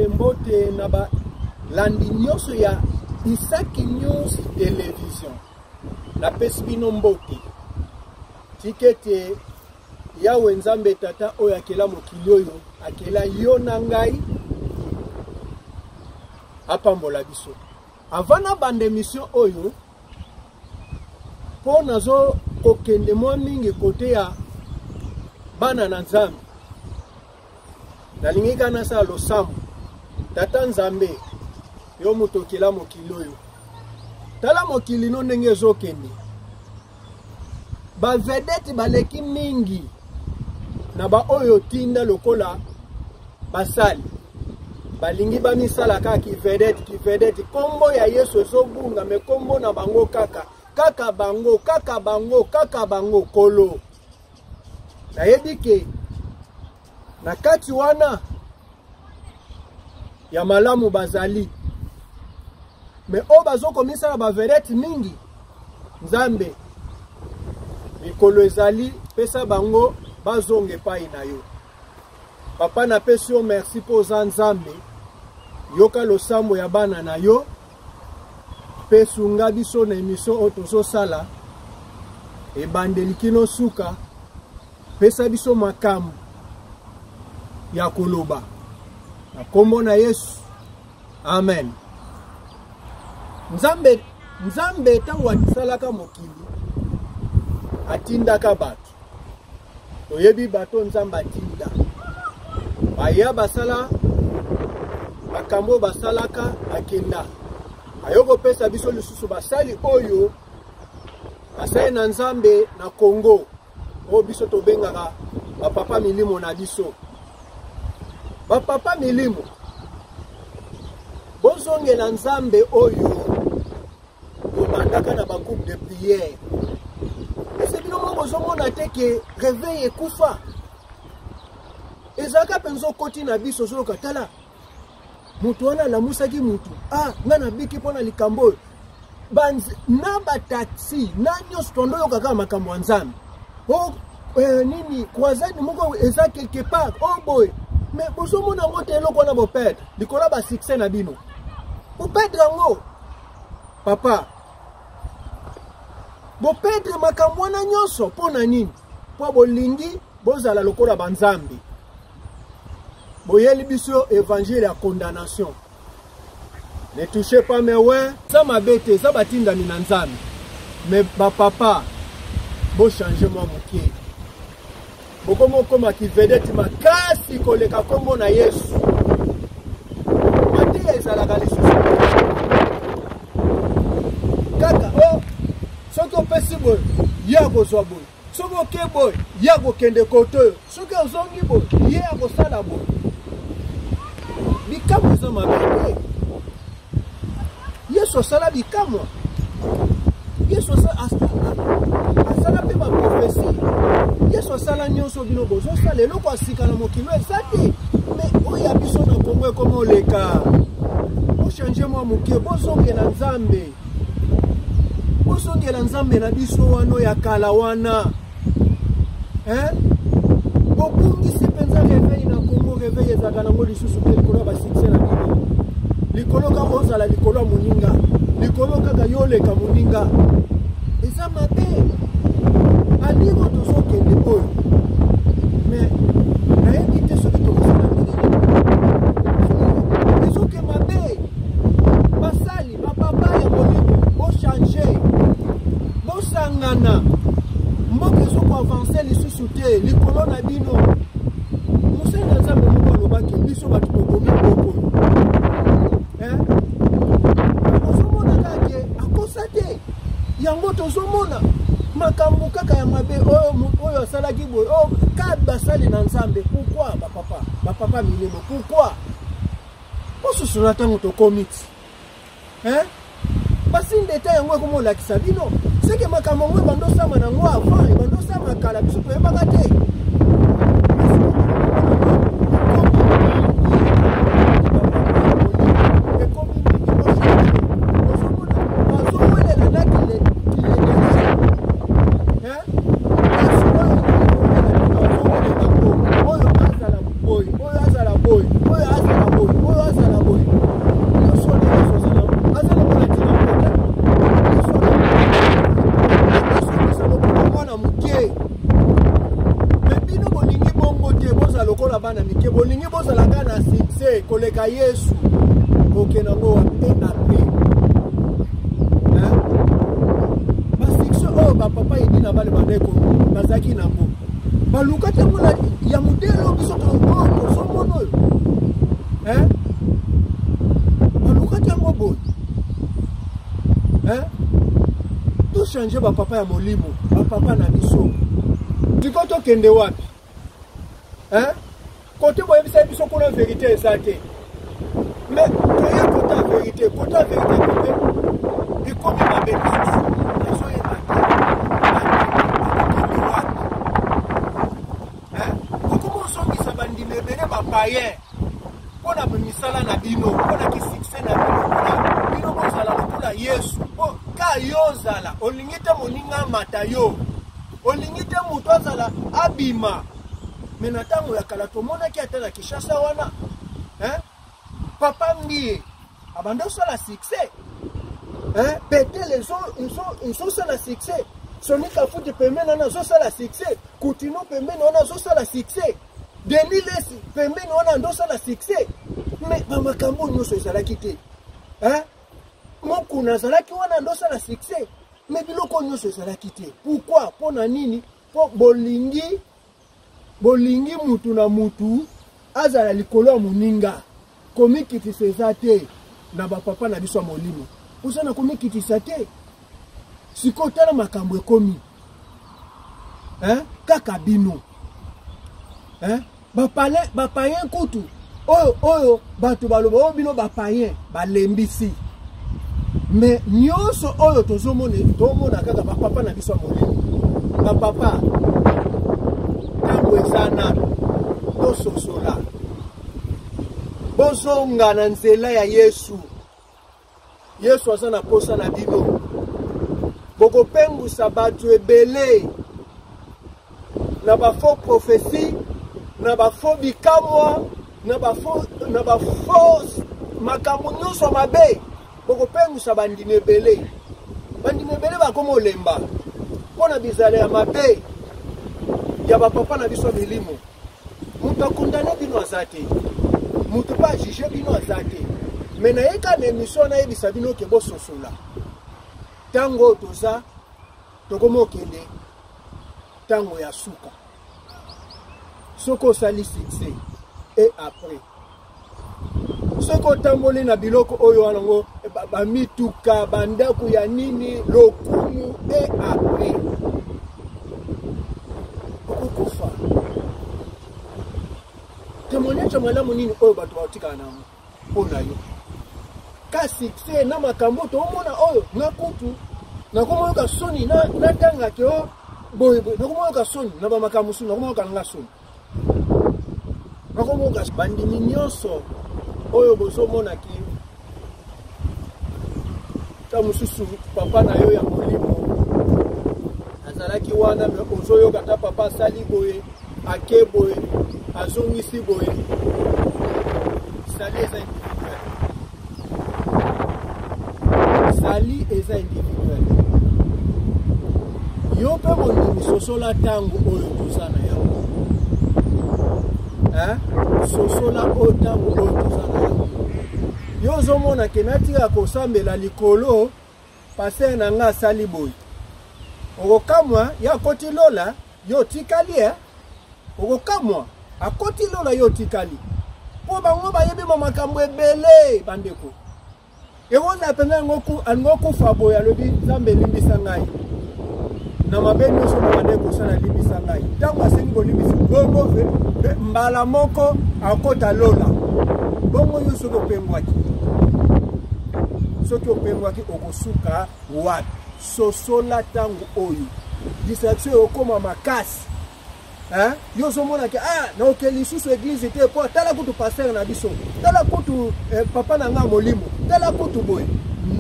mbote na ba landi nyonso ya Isaac News Television. Na pesbino mbote. Tikete ya wenzambe tata oyo akela mokili oyo akela yo na ngai apambola biso. Avana bande mission oyo po nazo kokende mwa mingi kote ya bana na Nzambe. Nalingi kana sa losamu tata Nzambe yo mutokela mokili oyo. Tala mokili no ndenge ezokende. Ba vedette baleki mingi na ba oyo tinda lokola basali. Balingi ba misala kaka ki vedette kombo ya Yesu ezobunga me kombo na bango kaka bango kolo. Nayebi ke na kati wana ya malamu bazali me o bazoko misala ba vedette mingi Nzambe mikolo ezali pesa bango bazonge pai na yo. Papa na pesi yo merci po za Nzambe yoka losambo ya bana na yo pesunga biso na emission otozo sala ebandeli kino suka pesa biso makamu ya koloba na kombo na Yesu amen. Nzambe tango atisalaka mokili atindaka bato oyebi bato Nzambe atinda baya basala bakambo basalaka akenda ayoko pesa biso lisusu basali oyo basali na Nzambe na Congo o biso tobengaka bapapa milimo na biso. Bapapa milimo bozongela Nzambe oyo obandaka na ba groupe de prière. Ese bino mo bozomona teke réveil ekufa. Ezaka penzo koti na biso solo katala. Mutu wana la musaki mutu. Ngana biki pona likambo. Na ba taxi na nyos tondo yo kaka makambo ya Nzambe. Nini croisade moko eza quelque part. Boy. Mais bozomona ngote eloko na bo perdre. Likola ba succès na bino. Bo perdre ngo. Papa. Bo perdre makambo wana nyonso pona nini? Po bolingi bozala lokola ba Nzambe. Boyeli biso évangile ya condamnation. Ne touchez pas mes ouais, ça m'a bête, ça batinda mina Nzambe. Mais ba papa bo changer moi mokie. Bokomo koma ki vedette makasi koleka kombo na Yesu. Mate ezalaka lisusu. Kaka soko pesi boy ya kozwa boy. Soko ke boy ya kokende koto. Soko ozongi boy ya kosala boy. Bikamu za mabete. Yesu sala bikamu. Yesu asala pe ba prophétie. Yesu sala nyonso bino bozo sala eloko asika na mokilo ezate. Mais oya biso na Kongo komo leka. O changer moi mokie bozongela Nzambe. Bozongela Nzambe na biso wano ya kala wana. Bobungi sepenza réveil na Kongo réveil ezaka na ngoli susu ke likolo ba succès na bino. Likolo ka ozala likolo moninga. Likolo kaka yoleka moninga. Eza mabe. Aligo tozoke de boy. Mais na éviter ce qui te ressemble. Ezoke mabe. Basali papa ya molimo bo changer. Bo sangana. Mboke zo ko avancer lisusu te likolo na bino. Musena Nzambe moko lobaki biso batu bokomi boko. Ozomona kake akosate yango tozomona makambo kaka ya mabe oyo asalaki boy ka basali na Nzambe. Pourquoi papa milimo pourquoi osusu na tango tokomiti basi ndeta yango komo lakisa bino seke makambo ngwe bando sama na ngwa avant bando sama kala biso toyebaka te. succès koleka Yesu okenango pe après ba succès ba papa yedi na bale bandeko bazaki nango baluka temona ya modelo biso to so mono baluka tembo boy tout changer ba papa ya molimo ba papa na biso dikoto kende wapi côté boye biso ko na vérité ezate mais toye kota vérité pe ikomi mabe biso nazo yeba comment songisa bandime bene ba païen pona misala na bino pona ki succès na bino bozala lokola Yesu ka yozala olingite moninga matayo olingite mutu azala abima menatango ya kala tomona ki atala Kishasa wana papa mbie abando sur la succès péter les autres ils sont sur la succès sonika futi pemena na zo sur la succès Coutinho pemena na zo sur la succès Denis Lesi pemena na ndo sur la succès mais bamakambo nyoso ezala kité mokuna zalaki wana ndo sur la succès mais biloko nyoso ezala kité pourquoi pona nini po bolingi mutu na mutu azala likolo ya moninga komikitisa eza te na bapapa na biso ya molimo osana komikitisa te sikotala makambo ekomi kaka bino bapayen kutu oyo bato baloba oyo bino bapayen balembisi mais nyonso oyo tomona kaka bapapa na biso ya molimo bapapa tango ezana tososola bozonga na nzela ya Yesu aza na posa na bino bokopengusa bato ebele na bafaux prophétie na bafaux bikamwa na bafaux makambo nyonso mabe bokopengusa bandimi ebele bakoma olemba mpona bizala ya mabe ya bapapa na biso milimo mutu akondane bino aza te mutu pa juge bino aza te me nayeka na emission nayebisa bino ke bososola ntango toza tokoma okende ntango ya suka soki osali succès et après soki otamboli na biloko oyo wana ngo bamituka bandako ya nini lokumu et après okokufa témoignage malamu nini oyo bato baotikala nango mpona yo ka succès na makambo toomona oyo nakutu nakomoyoka soni natanga ke o boye nakomoyoka soni na bamakambo soni nakomoyoka nanga soni nakomoyoka bandimi nyonso oyo bozomonaki ta mosusu papa na yo ya molimo azalaki wana me ozoyoka ta papa asali boye ake boye azongisi boye sali eza individuel sali eza individuel yo mpe mondimi sosola ntango oyo toza na yango sosola oyo ntango oyo toza na yango yo ozomona ke natika kosambela likolo paster na nga asali boye okokamwa ya akoti lola yo tikali okokamwa akoti lola yo tikali po bango bayebi makambo ebele bandeko ekonza pena ngokufa boye alobi nzambe elimbisa ngai na mabe nyonso bandeko osala limbisa ngai ntango asengi bolimbisi bongo mbala moko akota lola bongo yo soki opengwaki okosuka wapi sosola ntango oyo distraction okoma makasi yo ozomona ke naoke lisusu eglise te po tala kutu paster na biso tala kutu papa na nga molimo tala kutu boye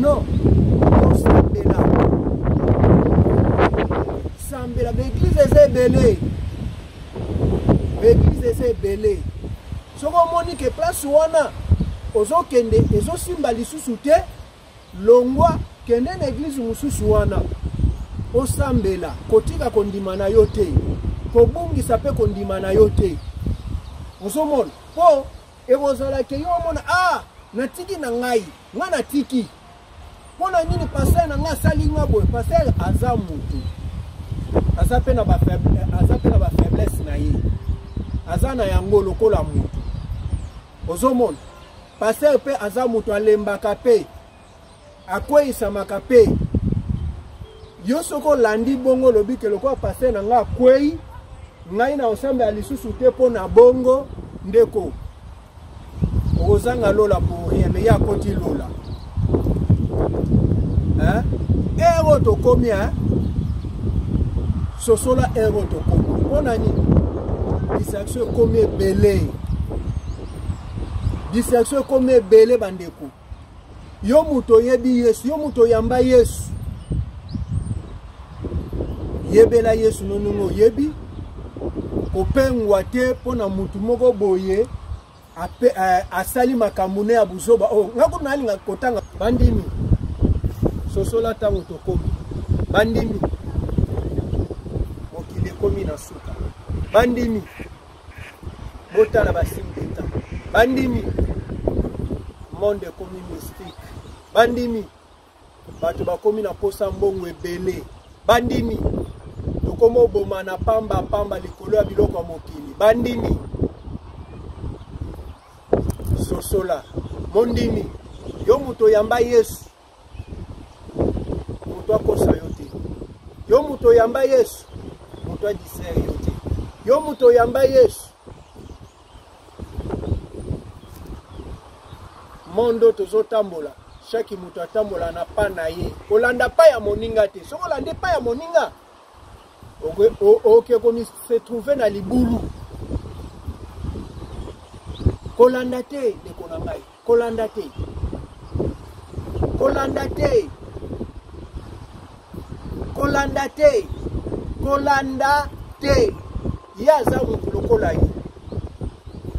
non sambela beeglise eza ebele soko omoni ke place wana ozokende ezosimba lisusu te longwa kende na eglise mosusu wana osambela kotika kondima na yo te kobungisa pe kondima na yo te ozomona po et ozala ke yo mona ah natiki na ngai nga natiki pona nini passer na nga sali nga boy passer aza mutu aza pe na ba faiblesse na ye aza na yango lokola mutu ozomona passer pe aza mutu alembaka pe akweisamaka pe yo soko landi bongo lobi ke lokola passer na nga kwei ngai na osambe alisusu te pona bongo ndeko ozanga lola pour rien mais ya koti lola hein ero to combien sosola ero to combien pona ni distraction combien belé distraction combien belé bandeko yo muto yebi Yesu yo muto yamba Yesu yebela Yesu nonungo yebi kopengwa te pona mutu moko boye asali makamune ya buzoba oh ngako nani ngakotanga bandimi sosola tango tokomi bandimi mokile komi na suka bandimi botala basimbeta bandimi monde komi mystique bandimi bato bakomi na posa mbongo ebele bandimi tokomo boma na pamba likolo ya biloko ya mokili bandimi sosola mondimi yo muto yamba Yesu muto akosa yo te yo muto yamba Yesu muto adisere yo te yo muto yamba Yesu mondo tozotambola chaque muto atambola na pa na ye olanda pa ya moninga te soko olande pa ya moninga okomi se trouver na libulu kolanda te ndeko na ngai kolanda te kolanda te kolanda te kolanda te yaza mutu lokola ye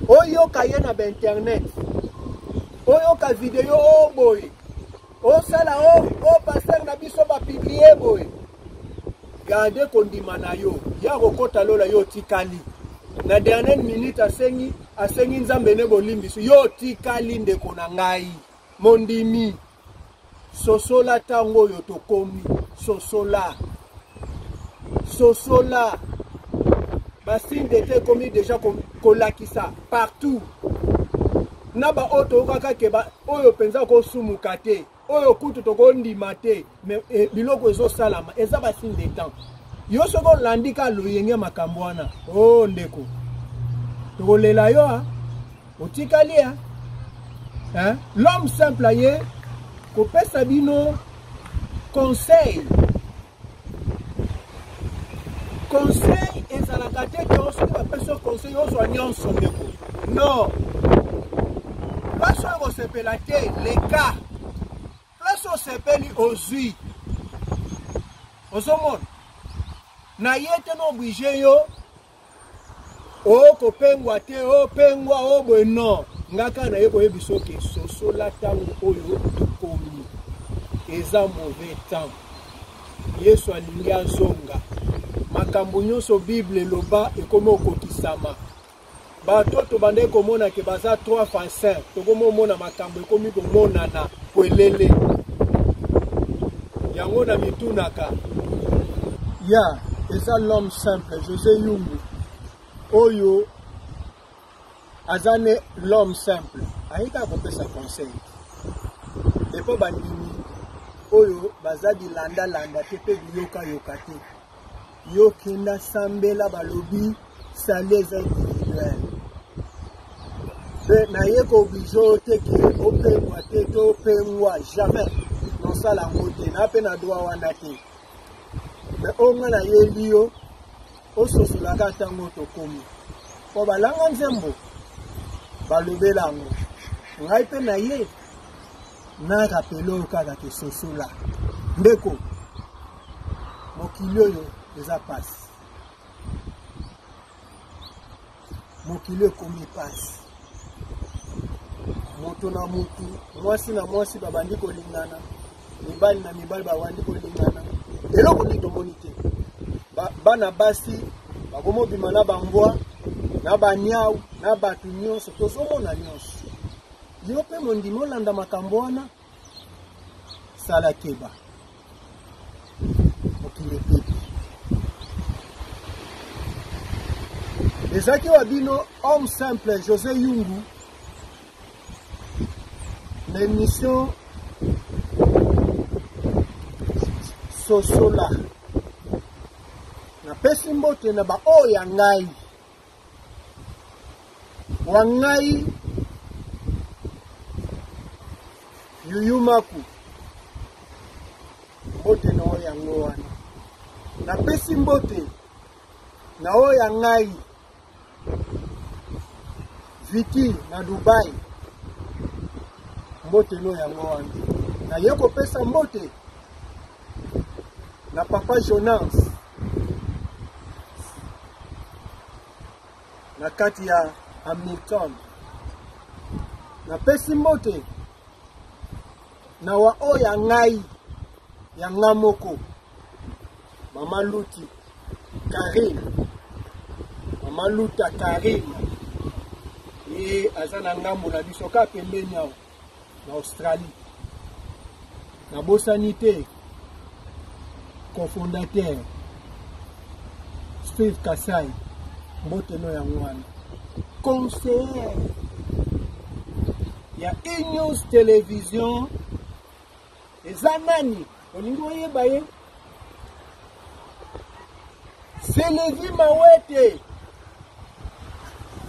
oyoka ye na ba internet oyoka video boye osala o passer na biso ba publier boye garde kondima na yo ya kokota lola yo tikali na dernière minute asengi nzambe ne bolimbiso yo tikali ndeko na ngai mondimi sosola tango yo tokomi sosola basinde te komi déjà kolakisa partout na ba oto kaka ke ba oyo penza ko sumuka te oyo kutu tokondima te mais biloko ezo salama eza basinde temps yo soko landika loyenge makambo wana oh ndeko tokolela yo otikali hein l'homme simple aye kopesa bino conseil ezalaka te ke osoki bapesa conseil ozwa nyonso ndeko non place oyo kosepela te leka place osepeli ozwi ozomona na ye te na oblige yo okopengwa te opengwa oboye non ngaka na ye koyebiso ke sosola ntango oyo tokomi eza mauvais temps Yesu alingi azonga makambo nyonso Bible eloba ekomi okokisama bato tobande komona ke baza 3 fois 5 tokomona makambo ekomi komonana kwelele yango na mitunaka ya eza l'homme simple José Yungu oyo azane l'homme simple aika kopesa conseil epo bandimi oyo bazadi landa te pe yoka te yokenda sambela balobi sale eza individuel na ye ko oblige te ke opengwa te to opengwa jamais nosala ngo te na pe na droit wana te mais onga na ye liyo ososolaka ntango tokomi po balanga nzembo balobela yango ngai mpe na ye narapele oyo kaka ke sosola ndeko mokili oyo eza pasi mokili ekomi pasi moto na motu mwasi na mwasi babandi kolingana mibali na mibali babandi kolingana eloko nini tomoni te bana basi bakomobima na bambwa na banyau na batu nyonso tozomona nyonso yo pe mondimi olanda makambo wana sala keba mokili pepe ezaki wa bino homme simple José Yungu na émission Sosola na pesi mbote na ba oya ngai wangai yuyumaku mbote na oya ngoana na pesi mbote na oya ngai Viki na Dubai mbote no ya ngoana na yeko pesa mbote na papa Jonas na kati ya Hamilton na pesi mbote na wa oya ngai ya ngamoko mama Luti Karim mama Luta Karim ye azana ngambo na biso ka pembeni awo na Australie na bosanité cofondateur Steve Kasai mbote no ya ngwana conseiller ya E-News Television eza nani olingi oyeba ye Selevi Mawete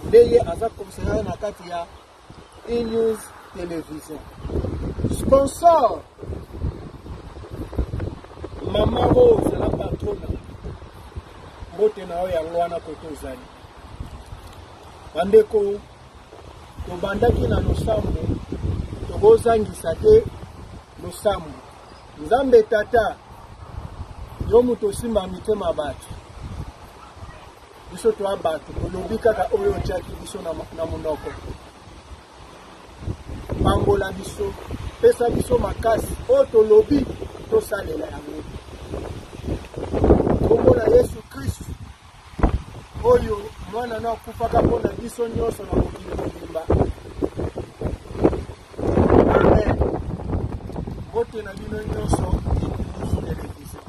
ndeye aza conseiller na kati ya E-News Television sponsor Mama Rose la patrona mbote na oya ngwana koto zali bandeko tobandaki na losambo tokozangisa te losambo nzambe tata yo muto simba mitema bato biso to abato tolobi kaka oyo otiaki biso na monoko pambola biso pesa biso makasi oyo tolobi tosalela yango kombo na Yesu Kristu oyo mwana na akufaka mpona biso nyonso na mokili mobimba amen mbote na bino nyonso televizio